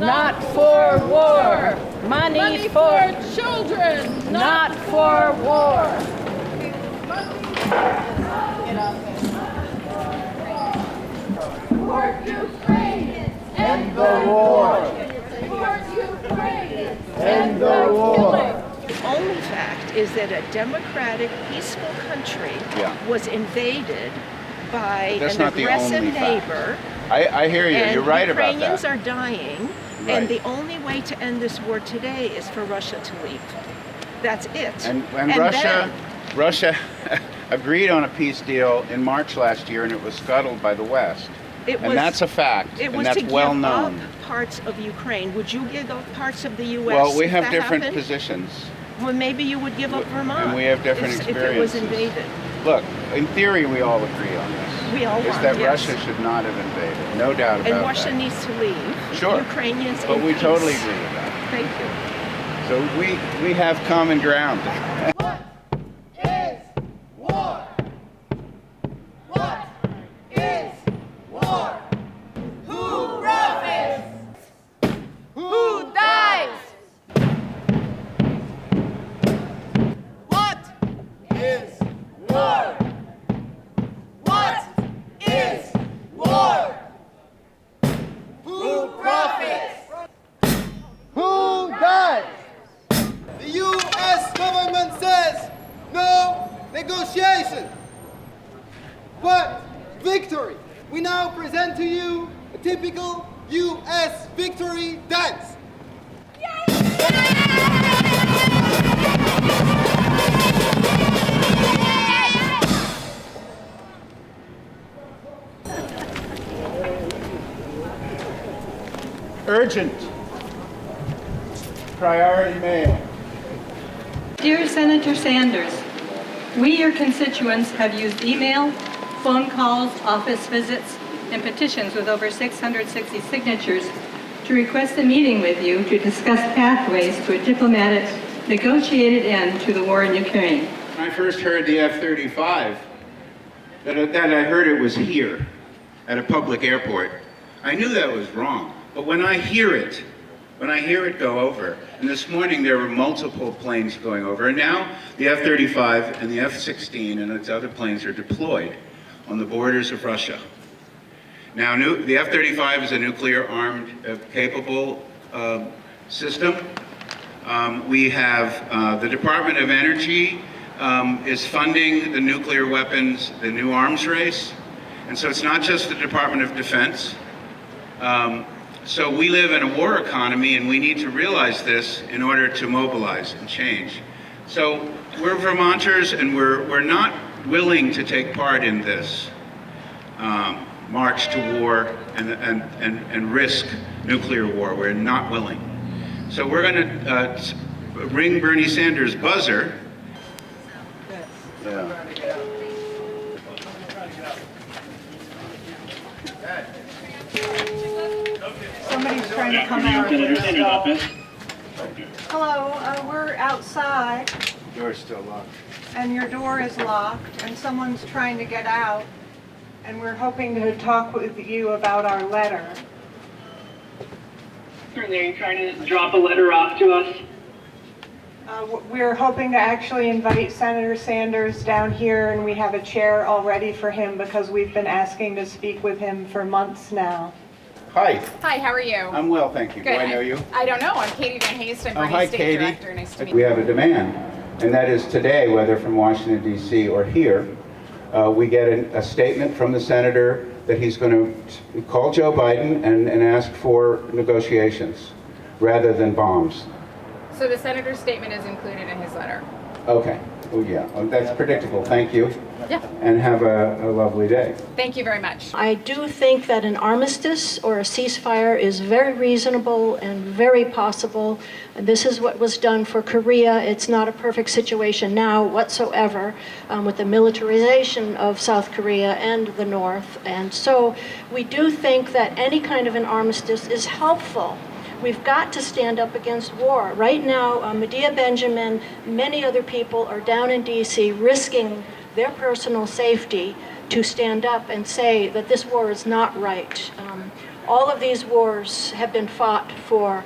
not for war. Money for children, not for war. Support Ukraine. End the war. Support Ukraine. End the war. The only fact is that a democratic, peaceful country was invaded by an aggressive neighbor. I hear you. You're right about that. Ukrainians are dying, and the only way to end this war today is for Russia to leave. That's it. And Russia agreed on a peace deal in March last year, and it was scuttled by the West. And that's a fact, and that's well known. It was to give up parts of Ukraine. Would you give up parts of the U.S. Well, we have if that different happened? positions. Well, maybe you would give up Vermont. And we have different experiences. If it was invaded. Look, in theory, we all agree on this. We all is want, that yes. Russia should not have invaded. No doubt about that. And Russia needs to leave. Sure. Ukrainians But in we peace. totally agree with that. Thank you. So we have common ground. What is war? What is war? Who profits? Who dies? What is war? What is war? Who profits? Who dies? The U.S. government says no negotiation, but victory. We now present to you a typical U.S. victory dance. Urgent. Priority mail. Dear Senator Sanders, we, your constituents, have used email, phone calls, office visits, and petitions with over 660 signatures to request a meeting with you to discuss pathways to a diplomatic, negotiated end to the war in Ukraine. When I first heard the F-35, that I heard it was here at a public airport, I knew that was wrong. But when I hear it go over, and this morning there were multiple planes going over, and now the F-35 and the F-16 and its other planes are deployed on the borders of Russia. Now, the F-35 is a nuclear-armed, capable system. We have the Department of Energy is funding the nuclear weapons, the new arms race, and so it's not just the Department of Defense. So we live in a war economy, and we need to realize this in order to mobilize and change. So we're Vermonters, and we're not willing to take part in this march to war and risk nuclear war. We're not willing. So we're going to ring Bernie Sanders' buzzer. Yeah. Somebody's trying to come out. Hello, we're outside. The door's still locked. And your door is locked, and someone's trying to get out. And we're hoping to talk with you about our letter. Are they trying to drop a letter off to us? We're hoping to actually invite Senator Sanders down here, and we have a chair already for him because we've been asking to speak with him for months now. Hi. Hi, how are you? I'm well, thank you. Good. Do I know you? I don't know. I'm Katie Van Haste. I'm Bernie's hi, state Katie. director. Nice to meet you. We have a demand, and that is today, whether from Washington, D.C. or here, we get a statement from the senator that he's going to call Joe Biden and ask for negotiations rather than bombs. So the senator's statement is included in his letter. Okay. Oh, yeah. Oh, that's predictable. Thank you. Yeah. And have a lovely day. Thank you very much. I do think that an armistice or a ceasefire is very reasonable and very possible. This is what was done for Korea. It's not a perfect situation now whatsoever with the militarization of South Korea and the North. And so we do think that any kind of an armistice is helpful. We've got to stand up against war. Right now, Medea Benjamin, many other people are down in D.C. risking their personal safety to stand up and say that this war is not right. all of these wars have been fought for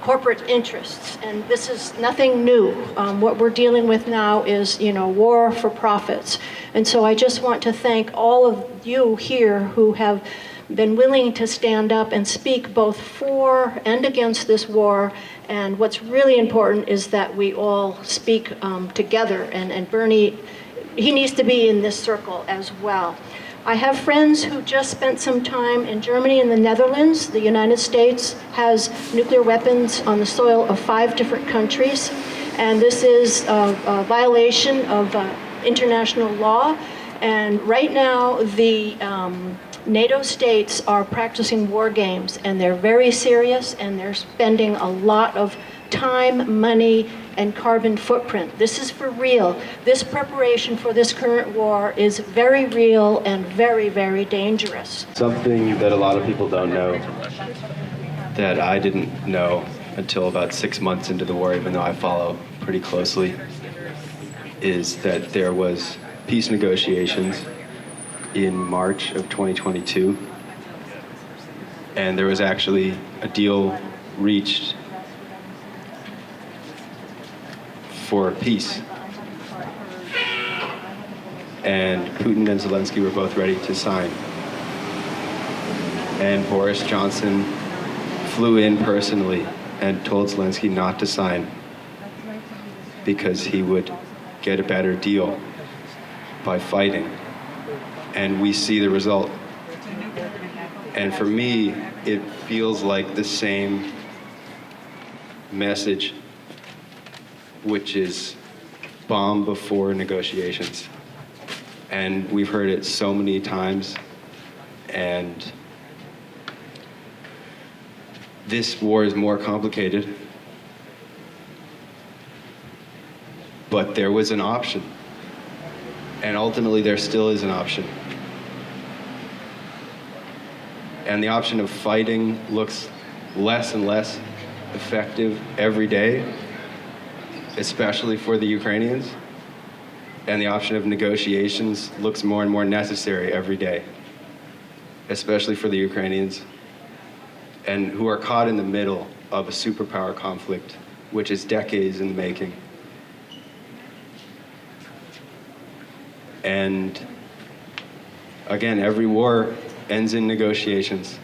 corporate interests, and this is nothing new. What we're dealing with now is, war for profits. And so I just want to thank all of you here who have been willing to stand up and speak both for and against this war. And what's really important is that we all speak together, and Bernie, he needs to be in this circle as well. I have friends who just spent some time in Germany and the Netherlands. The United States has nuclear weapons on the soil of 5 different countries, and this is a violation of international law. And right now, the NATO states are practicing war games, and they're very serious, and they're spending a lot of time, money, and carbon footprint. This is for real. This preparation for this current war is very real and very, very dangerous. Something that a lot of people don't know, that I didn't know until about 6 months into the war, even though I follow pretty closely, is that there was peace negotiations in March of 2022, and there was actually a deal reached for peace. And Putin and Zelensky were both ready to sign. And Boris Johnson flew in personally and told Zelensky not to sign because he would get a better deal by fighting. And we see the result. And for me, it feels like the same message, which is bomb before negotiations. And we've heard it so many times. And this war is more complicated, but there was an option. And ultimately, there still is an option. And the option of fighting looks less and less effective every day, especially for the Ukrainians. And the option of negotiations looks more and more necessary every day, especially for the Ukrainians, and who are caught in the middle of a superpower conflict, which is decades in the making. And again, every war ends in negotiations.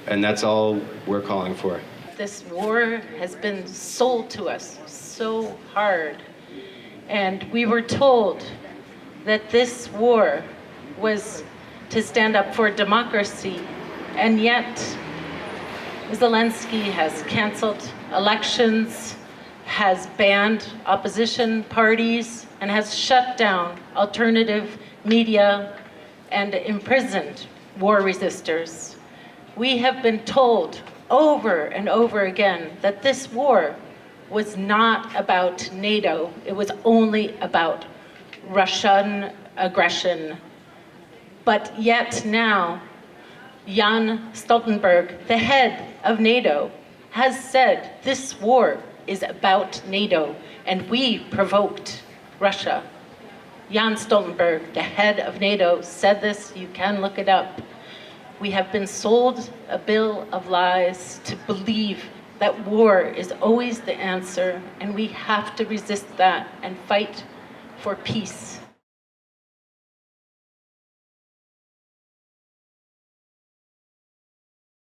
And that's all we're calling for. This war has been sold to us so hard. And we were told that this war was to stand up for democracy. And yet, Zelensky has canceled elections, has banned opposition parties, and has shut down alternative media and imprisoned war resistors. We have been told over and over again that this war was not about NATO. It was only about Russian aggression. But yet now, Jens Stoltenberg, the head of NATO, has said this war is about NATO, and we provoked Russia. Jens Stoltenberg, the head of NATO, said this. You can look it up. We have been sold a bill of lies to believe that war is always the answer, and we have to resist that and fight for peace.